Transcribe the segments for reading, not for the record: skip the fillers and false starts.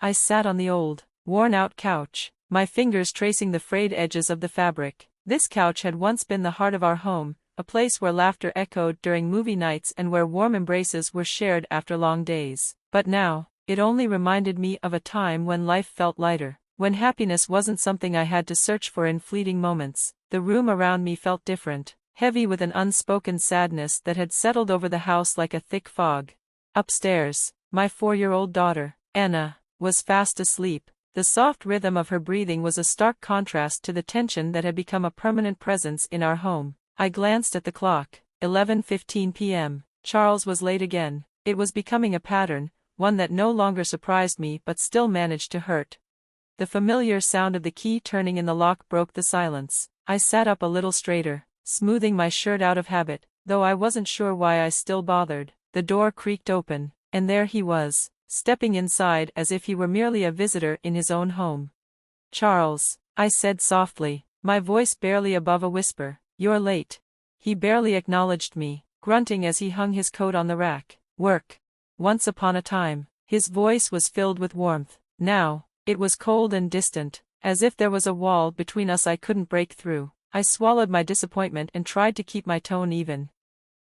I sat on the old, worn-out couch, my fingers tracing the frayed edges of the fabric. This couch had once been the heart of our home, a place where laughter echoed during movie nights and where warm embraces were shared after long days. But now, it only reminded me of a time when life felt lighter, when happiness wasn't something I had to search for in fleeting moments. The room around me felt different, heavy with an unspoken sadness that had settled over the house like a thick fog. Upstairs, my 4-year-old daughter, Anna, was fast asleep. The soft rhythm of her breathing was a stark contrast to the tension that had become a permanent presence in our home. I glanced at the clock, 11:15 p.m. Charles was late again. It was becoming a pattern, one that no longer surprised me but still managed to hurt. The familiar sound of the key turning in the lock broke the silence. I sat up a little straighter, smoothing my shirt out of habit, though I wasn't sure why I still bothered. The door creaked open, and there he was, stepping inside as if he were merely a visitor in his own home. "Charles," I said softly, my voice barely above a whisper, "you're late." He barely acknowledged me, grunting as he hung his coat on the rack. "Work. Once upon a time." His voice was filled with warmth. Now, it was cold and distant, as if there was a wall between us I couldn't break through. I swallowed my disappointment and tried to keep my tone even.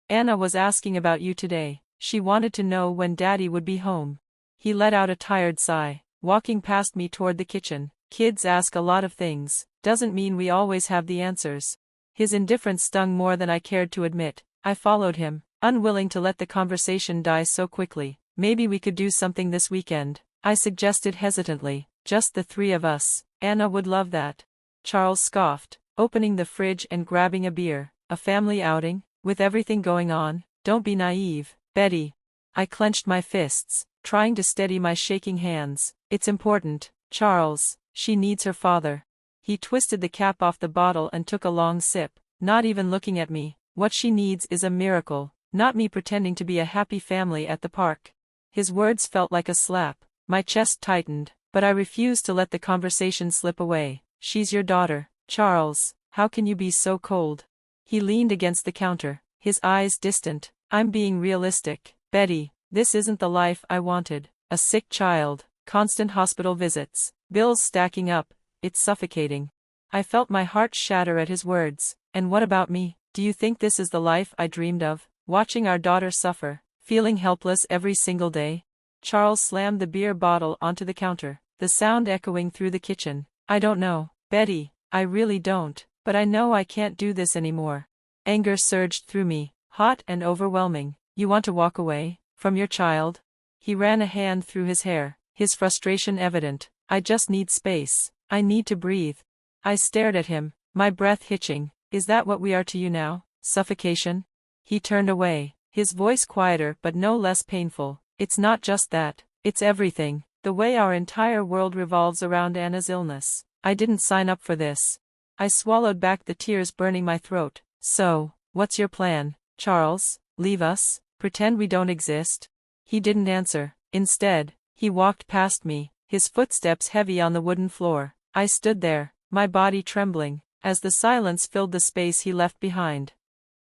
"Anna was asking about you today. She wanted to know when Daddy would be home." He let out a tired sigh, walking past me toward the kitchen. "Kids ask a lot of things, doesn't mean we always have the answers." His indifference stung more than I cared to admit. I followed him, unwilling to let the conversation die so quickly. "Maybe we could do something this weekend," I suggested hesitantly. "Just the three of us." "Anna would love that." Charles scoffed, opening the fridge and grabbing a beer. "A family outing? With everything going on? Don't be naive, Betty." I clenched my fists, trying to steady my shaking hands. "It's important, Charles. She needs her father." He twisted the cap off the bottle and took a long sip, not even looking at me. "What she needs is a miracle, not me pretending to be a happy family at the park." His words felt like a slap. My chest tightened, but I refused to let the conversation slip away. "She's your daughter, Charles. How can you be so cold?" He leaned against the counter, his eyes distant. "I'm being realistic, Betty. This isn't the life I wanted. A sick child, constant hospital visits, bills stacking up. It's suffocating." I felt my heart shatter at his words. "And what about me? Do you think this is the life I dreamed of? Watching our daughter suffer, feeling helpless every single day?" Charles slammed the beer bottle onto the counter, the sound echoing through the kitchen. "I don't know, Betty, I really don't, but I know I can't do this anymore." Anger surged through me, hot and overwhelming. "You want to walk away? From your child?" He ran a hand through his hair, his frustration evident. "I just need space. I need to breathe." I stared at him, my breath hitching. "Is that what we are to you now? Suffocation?" He turned away, his voice quieter but no less painful. "It's not just that, it's everything. The way our entire world revolves around Anna's illness. I didn't sign up for this." I swallowed back the tears burning my throat. "So, what's your plan, Charles? Leave us? Pretend we don't exist?" He didn't answer. Instead, he walked past me, his footsteps heavy on the wooden floor. I stood there, my body trembling, as the silence filled the space he left behind.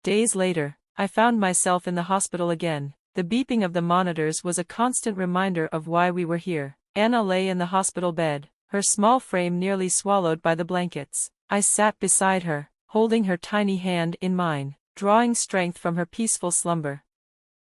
Days later, I found myself in the hospital again. The beeping of the monitors was a constant reminder of why we were here. Anna lay in the hospital bed, her small frame nearly swallowed by the blankets. I sat beside her, holding her tiny hand in mine, drawing strength from her peaceful slumber.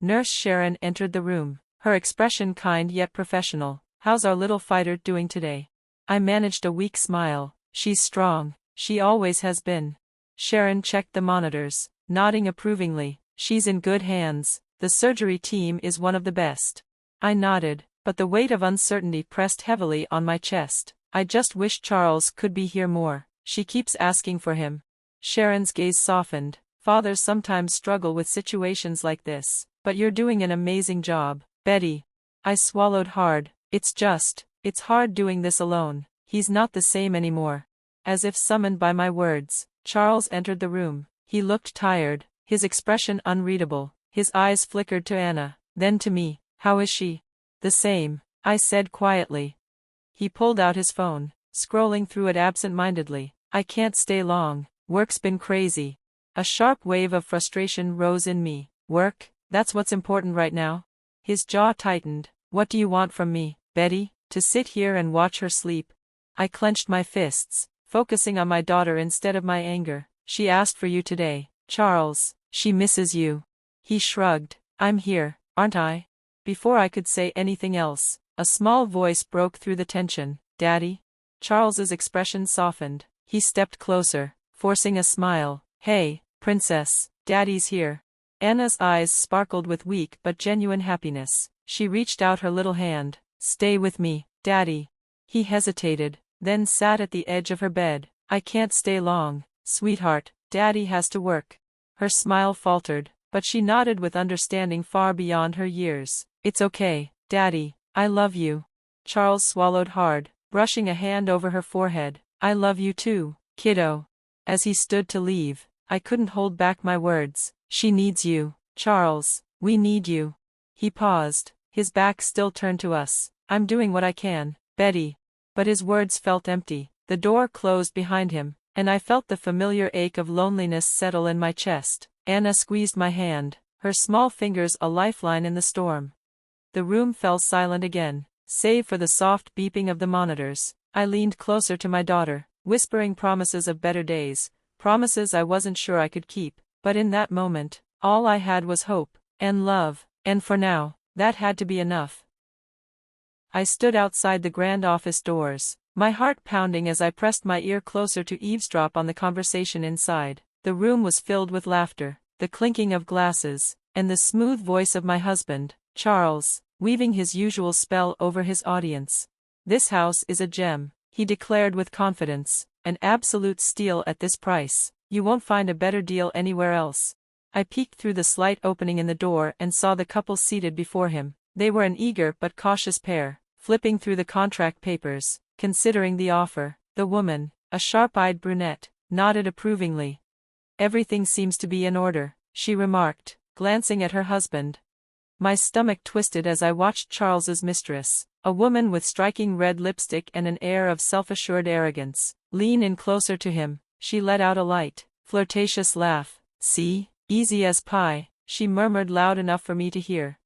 Nurse Sharon entered the room, her expression kind yet professional. "How's our little fighter doing today?" I managed a weak smile. "She's strong. She always has been." Sharon checked the monitors, nodding approvingly. "She's in good hands. The surgery team is one of the best." I nodded, but the weight of uncertainty pressed heavily on my chest. "I just wish Charles could be here more. She keeps asking for him." Sharon's gaze softened. "Fathers sometimes struggle with situations like this, but you're doing an amazing job, Betty." I swallowed hard. It's hard doing this alone. He's not the same anymore." As if summoned by my words, Charles entered the room. He looked tired, his expression unreadable. His eyes flickered to Anna, then to me. "How is she?" "The same," I said quietly. He pulled out his phone, scrolling through it absent-mindedly. "I can't stay long. Work's been crazy." A sharp wave of frustration rose in me. "Work? That's what's important right now?" His jaw tightened. "What do you want from me, Betty? To sit here and watch her sleep? I clenched my fists, focusing on my daughter instead of my anger. She asked for you today, Charles. She misses you. He shrugged. I'm here, aren't I? Before I could say anything else, a small voice broke through the tension. Daddy? Charles's expression softened. He stepped closer, forcing a smile. Hey, princess, Daddy's here. Anna's eyes sparkled with weak but genuine happiness. She reached out her little hand. Stay with me, Daddy. He hesitated, then sat at the edge of her bed. I can't stay long, sweetheart. Daddy has to work. Her smile faltered, but she nodded with understanding far beyond her years. It's okay, Daddy. I love you. Charles swallowed hard, brushing a hand over her forehead. I love you too, kiddo. As he stood to leave, I couldn't hold back my words. She needs you, Charles. We need you. He paused, his back still turned to us. I'm doing what I can, Betty. But his words felt empty. The door closed behind him, and I felt the familiar ache of loneliness settle in my chest. Anna squeezed my hand, her small fingers a lifeline in the storm. The room fell silent again, save for the soft beeping of the monitors. I leaned closer to my daughter, whispering promises of better days, promises I wasn't sure I could keep, but in that moment, all I had was hope, and love, and for now, that had to be enough. I stood outside the grand office doors, my heart pounding as I pressed my ear closer to eavesdrop on the conversation inside. The room was filled with laughter, the clinking of glasses, and the smooth voice of my husband, Charles, weaving his usual spell over his audience. This house is a gem, he declared with confidence, an absolute steal at this price. You won't find a better deal anywhere else. I peeked through the slight opening in the door and saw the couple seated before him. They were an eager but cautious pair, flipping through the contract papers, considering the offer. The woman, a sharp-eyed brunette, nodded approvingly. Everything seems to be in order, she remarked, glancing at her husband. My stomach twisted as I watched Charles's mistress, a woman with striking red lipstick and an air of self-assured arrogance, lean in closer to him. She let out a light, flirtatious laugh. See, easy as pie, she murmured loud enough for me to hear.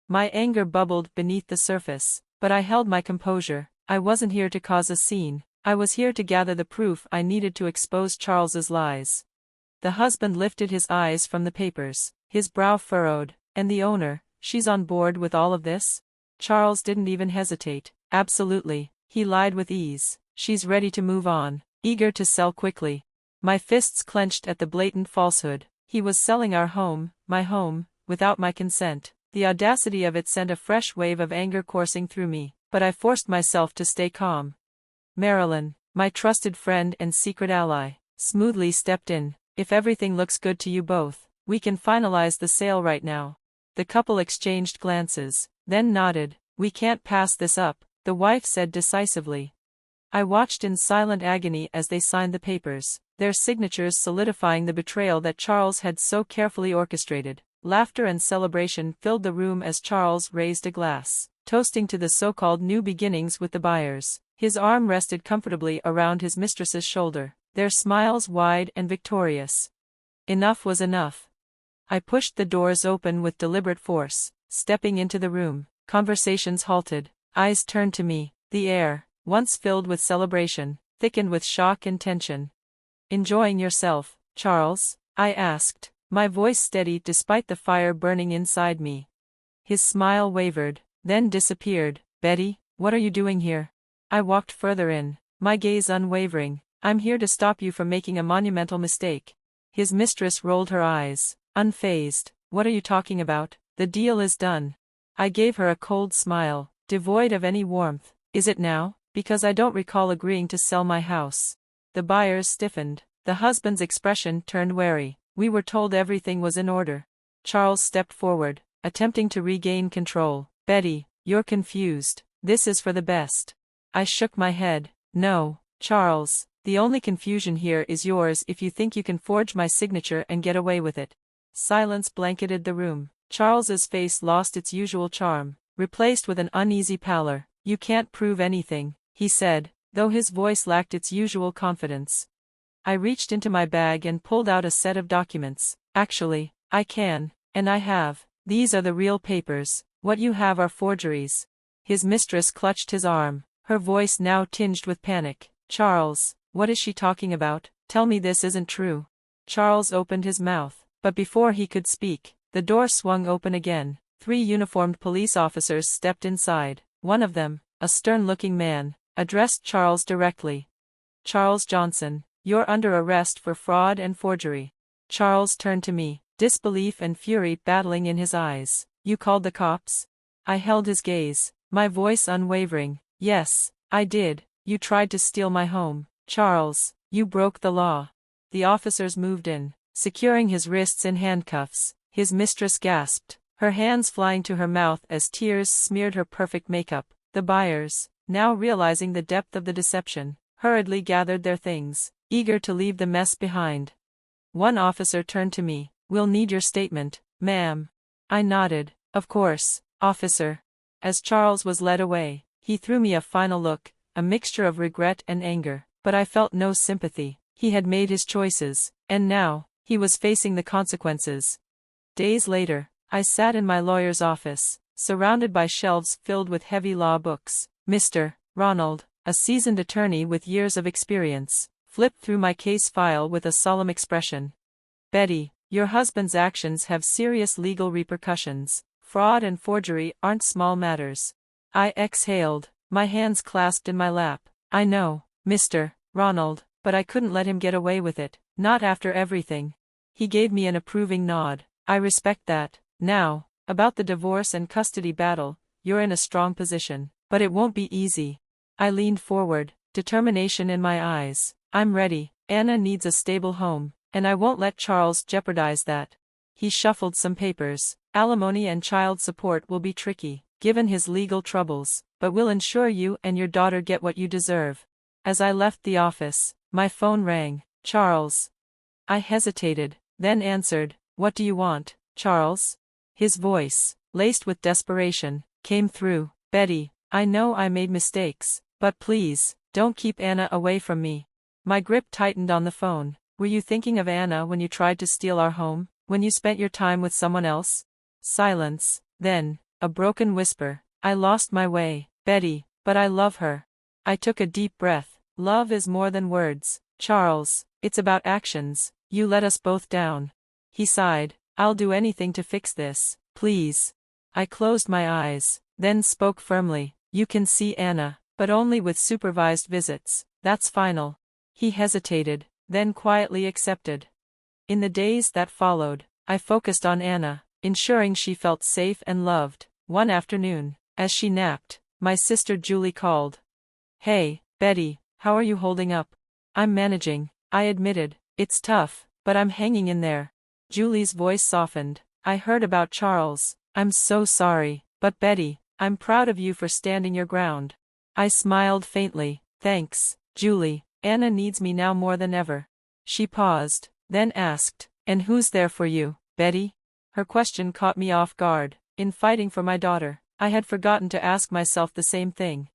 My anger bubbled beneath the surface, but I held my composure. I wasn't here to cause a scene, I was here to gather the proof I needed to expose Charles's lies. The husband lifted his eyes from the papers, his brow furrowed. And the owner, she's on board with all of this? Charles didn't even hesitate. Absolutely, he lied with ease. She's ready to move on, eager to sell quickly. My fists clenched at the blatant falsehood. He was selling our home, my home, without my consent. The audacity of it sent a fresh wave of anger coursing through me, but I forced myself to stay calm. Marilyn, my trusted friend and secret ally, smoothly stepped in. If everything looks good to you both, we can finalize the sale right now. The couple exchanged glances, then nodded. We can't pass this up, the wife said decisively. I watched in silent agony as they signed the papers, their signatures solidifying the betrayal that Charles had so carefully orchestrated. Laughter and celebration filled the room as Charles raised a glass, toasting to the so-called new beginnings with the buyers. His arm rested comfortably around his mistress's shoulder, their smiles wide and victorious. Enough was enough. I pushed the doors open with deliberate force, stepping into the room. Conversations halted, eyes turned to me. The air, once filled with celebration, thickened with shock and tension. Enjoying yourself, Charles? I asked, my voice steady despite the fire burning inside me. His smile wavered, then disappeared. Betty, what are you doing here? I walked further in, my gaze unwavering. I'm here to stop you from making a monumental mistake. His mistress rolled her eyes, unfazed. What are you talking about? The deal is done. I gave her a cold smile, devoid of any warmth. Is it now? Because I don't recall agreeing to sell my house. The buyers stiffened. The husband's expression turned wary. We were told everything was in order. Charles stepped forward, attempting to regain control. Betty, you're confused. This is for the best. I shook my head. No, Charles, the only confusion here is yours if you think you can forge my signature and get away with it. Silence blanketed the room. Charles's face lost its usual charm, replaced with an uneasy pallor. You can't prove anything, he said, though his voice lacked its usual confidence. I reached into my bag and pulled out a set of documents. Actually, I can, and I have. These are the real papers. What you have are forgeries. His mistress clutched his arm, her voice now tinged with panic. Charles, what is she talking about? Tell me this isn't true. Charles opened his mouth, but before he could speak, the door swung open again. 3 uniformed police officers stepped inside. One of them, a stern-looking man, addressed Charles directly. Charles Johnson, you're under arrest for fraud and forgery. Charles turned to me, disbelief and fury battling in his eyes. You called the cops? I held his gaze, my voice unwavering. Yes, I did. You tried to steal my home. Charles, you broke the law. The officers moved in, securing his wrists in handcuffs. His mistress gasped, her hands flying to her mouth as tears smeared her perfect makeup. The buyers, now realizing the depth of the deception, hurriedly gathered their things, eager to leave the mess behind. One officer turned to me. We'll need your statement, ma'am. I nodded. Of course, officer. As Charles was led away, he threw me a final look, a mixture of regret and anger, but I felt no sympathy. He had made his choices, and now, he was facing the consequences. Days later, I sat in my lawyer's office, surrounded by shelves filled with heavy law books. Mr. Ronald, a seasoned attorney with years of experience, flipped through my case file with a solemn expression. Betty, your husband's actions have serious legal repercussions. Fraud and forgery aren't small matters. I exhaled, my hands clasped in my lap. I know, Mr. Ronald, but I couldn't let him get away with it, not after everything. He gave me an approving nod. I respect that. Now, about the divorce and custody battle, you're in a strong position, but it won't be easy. I leaned forward, determination in my eyes. I'm ready. Anna needs a stable home, and I won't let Charles jeopardize that. He shuffled some papers. Alimony and child support will be tricky, given his legal troubles, but we'll ensure you and your daughter get what you deserve. As I left the office, my phone rang. Charles. I hesitated, then answered. What do you want, Charles? His voice, laced with desperation, came through. Betty, I know I made mistakes, but please, don't keep Anna away from me. My grip tightened on the phone. Were you thinking of Anna when you tried to steal our home? When you spent your time with someone else? Silence, then, a broken whisper. I lost my way, Betty, but I love her. I took a deep breath. Love is more than words, Charles, it's about actions. You let us both down. He sighed. I'll do anything to fix this, please. I closed my eyes, then spoke firmly. You can see Anna, but only with supervised visits. That's final. He hesitated, then quietly accepted. In the days that followed, I focused on Anna, ensuring she felt safe and loved. One afternoon, as she napped, my sister Julie called. Hey, Betty, how are you holding up? I'm managing, I admitted. It's tough, but I'm hanging in there. Julie's voice softened. I heard about Charles. I'm so sorry, but Betty, I'm proud of you for standing your ground. I smiled faintly. Thanks, Julie. Anna needs me now more than ever. She paused, then asked, and who's there for you, Betty? Her question caught me off guard. In fighting for my daughter, I had forgotten to ask myself the same thing.